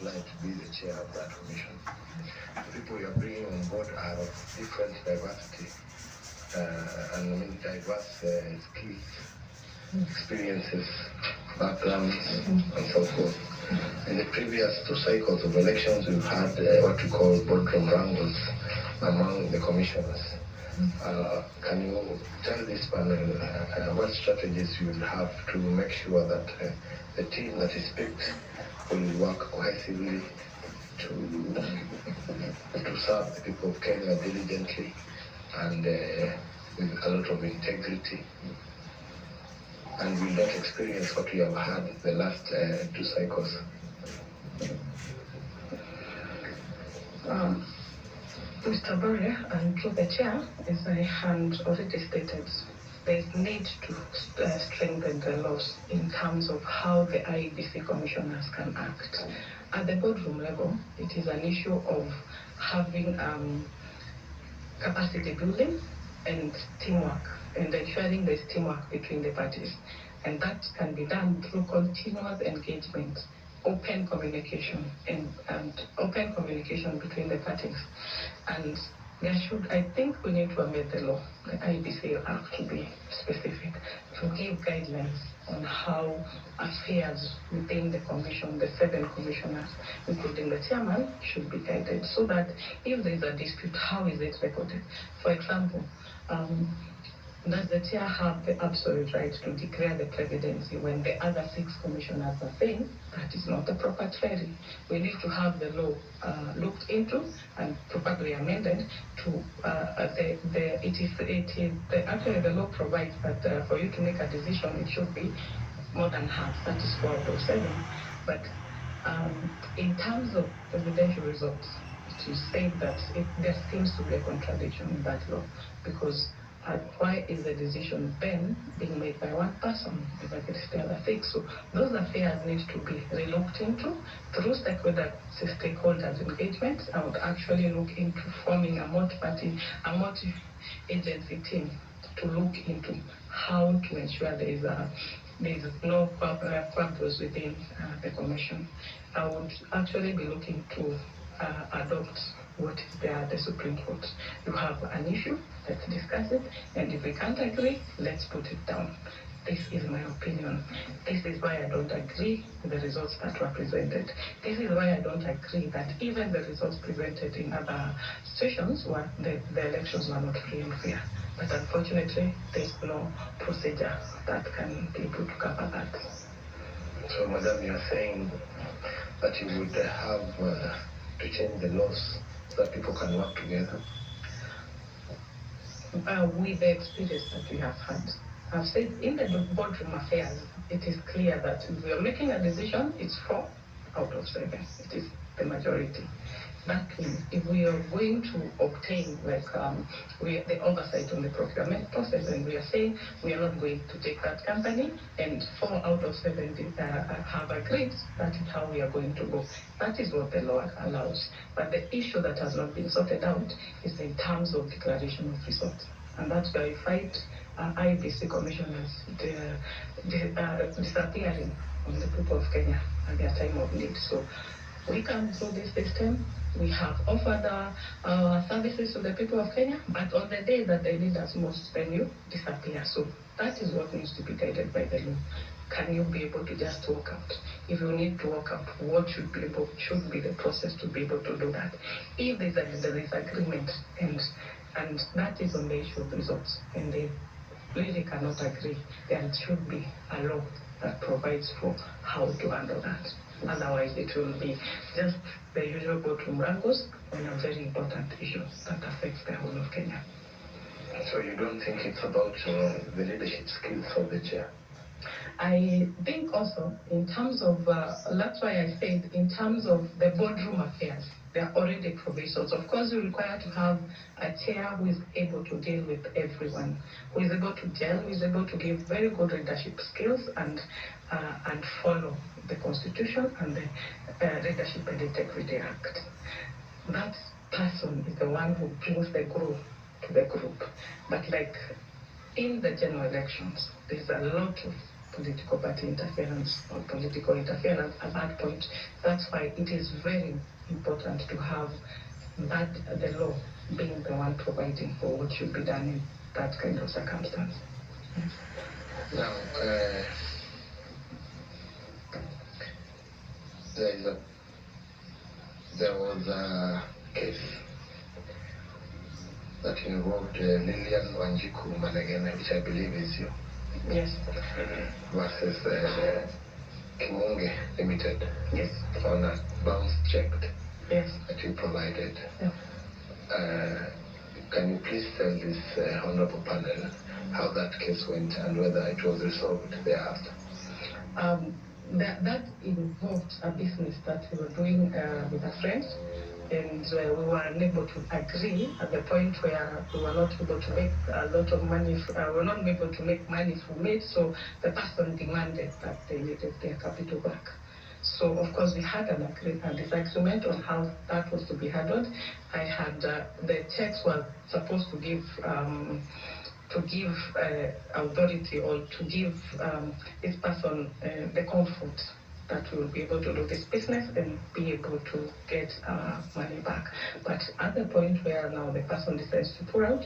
tonight to be the chair of that commission. The people you are bringing on board are of different diversity and diverse skills, experiences, backgrounds, and so forth. In the previous 2 cycles of elections, we've had what we call boardroom wrangles among the commissioners. Can you tell this panel what strategies you will have to make sure that the team that is picked will work cohesively to serve the people of Kenya diligently and with a lot of integrity, and will not experience what we have had the last 2 cycles? Mr. Barre, and through the chair, as I had already stated, there is need to strengthen the laws in terms of how the IEBC commissioners can act. At the boardroom level, it is an issue of having capacity building and teamwork, and ensuring there's teamwork between the parties. And that can be done through continuous engagement, open communication, and open communication between the parties. And I think we need to amend the law. The IEBC will have to be specific to give guidelines on how affairs within the commission, the 7 commissioners, including the chairman, should be guided, so that if there is a dispute, how is it reported? For example, does the chair have the absolute right to declare the presidency when the other 6 commissioners are saying that is not the proper trading? We need to have the law looked into and properly amended to actually the law provides that for you to make a decision, it should be more than half, that is 4 out of 7. But in terms of presidential results, it is said that there seems to be a contradiction in that law, because why is the decision then being made by one person against the other 6? So those affairs need to be relooked into through stakeholders engagement. I would actually look into forming a multi-agency team to look into how to ensure there is no quabbles within the commission. I would actually be looking to adopt what is there at the Supreme Court. You have an issue, let's discuss it, and if we can't agree, let's put it down. This is my opinion. This is why I don't agree with the results that were presented. This is why I don't agree that even the results presented in other situations where the elections were not free and fair. But unfortunately, there's no procedure that can be able to cover that. So, Madam, you're saying that you would have to change the laws so that people can work together? With the experience that we have had, I've said in the boardroom affairs, it is clear that if we are making a decision, it's 4 out of 7. It is the majority. That means if we are going to obtain the oversight on the procurement process, and we are saying we are not going to take that company, and 4 out of 7 have agreed, that is how we are going to go. That is what the law allows. But the issue that has not been sorted out is in terms of declaration of results. And that's why I fight IEBC commissioners disappearing on the people of Kenya at their time of need. So we come through this system. We have offered our services to the people of Kenya, but on the day that they need us most, then you disappear. So that is what needs to be guided by the law. Can you be able to just walk out? If you need to walk out, what should be the process to be able to do that? If there is agreement, and that is on the issue of results, and they really cannot agree, there should be a law that provides for how to handle that. Otherwise, it will be just the usual boardroom wrangles on a very important issue that affects the whole of Kenya. So you don't think it's about the leadership skills of the chair? I think also in terms of, that's why I said in terms of the boardroom affairs, there are already provisions. Of course, we require to have a chair who is able to deal with everyone, who is able to gel, who is able to give very good leadership skills and follow the Constitution and the Leadership and Integrity Act. That person is the one who brings the growth to the group. But like in the general elections, there's a lot of political party interference or political interference at that point. That's why it is very important to have that the law being the one providing for what should be done in that kind of circumstance. Now, there was a case that involved Lillian Wanjiku Managena, which I believe is you. Yes. Versus Kimunge Limited. Yes. On a bounce check. Yes. That you provided. Yeah. Can you please tell this honorable panel how that case went and whether it was resolved thereafter? That involved a business that we were doing with a friend, and we were unable to agree at the point where we were not able to make a lot of money. We were not able to make money from it, so the person demanded that they needed their capital back. So, of course, we had a disagreement on how that was to be handled. I had the checks were supposed to give authority or to give this person the comfort that we will be able to do this business and be able to get money back. But at the point where now the person decides to pull out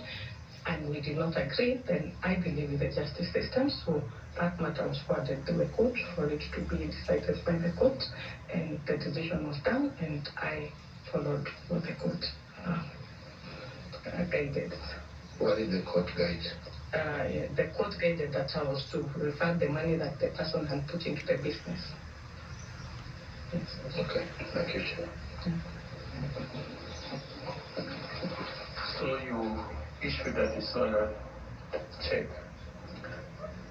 and we did not agree, then I believe in the justice system. So that matter was forwarded to the court for it to be decided by the court, and the decision was done, and I followed what the court guided. What did the court guide? The court guided that I was to refund the money that the person had put into the business. Yes. Okay, thank you, Chair. So you issued a dishonored check?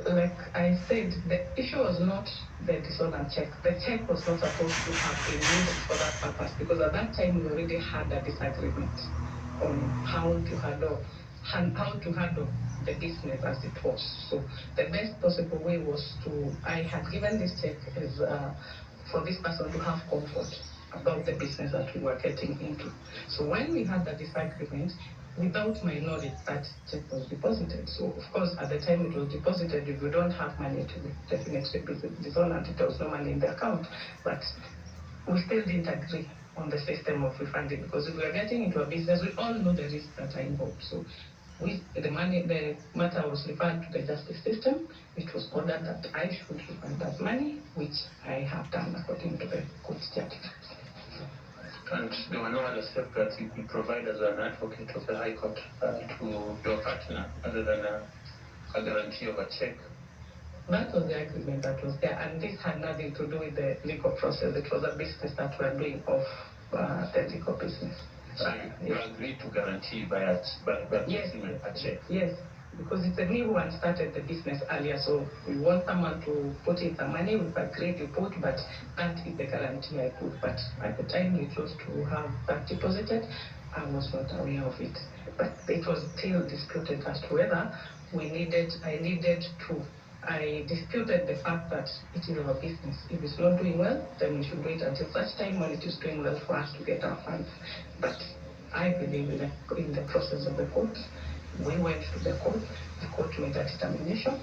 Like I said, the issue was not the dishonored check. The check was not supposed to have been used for that purpose, because at that time we already had a disagreement on how to handle the business as it was. So the best possible way was I had given this check as for this person to have comfort about the business that we were getting into. So when we had the disagreement, without my knowledge, that check was deposited. So of course, at the time it was deposited, if you don't have money to definitely be dishonored, there was no money in the account. But we still didn't agree on the system of refunding, because if we are getting into a business, we all know the risks that are involved. So the matter was referred to the justice system. It was ordered that I should refund that money, which I have done according to the court's judgment. And there were no other safeguards you could provide as an advocate of the High Court to your partner, other than a guarantee of a check? That was the agreement that was there, and this had nothing to do with the legal process. It was a business that we are doing off the legal business. So you agreed to guarantee by a check? Yes, because it's me who had started the business earlier, so we want someone to put in some money. We've agreed to put, but that is the guarantee I put. But at the time we chose to have that deposited, I was not aware of it. But it was still disputed as to whether I disputed the fact that it is our business. If it's not doing well, then we should wait until such time when it is doing well for us to get our funds. But I believe in the process of the court. We went to the court made a determination,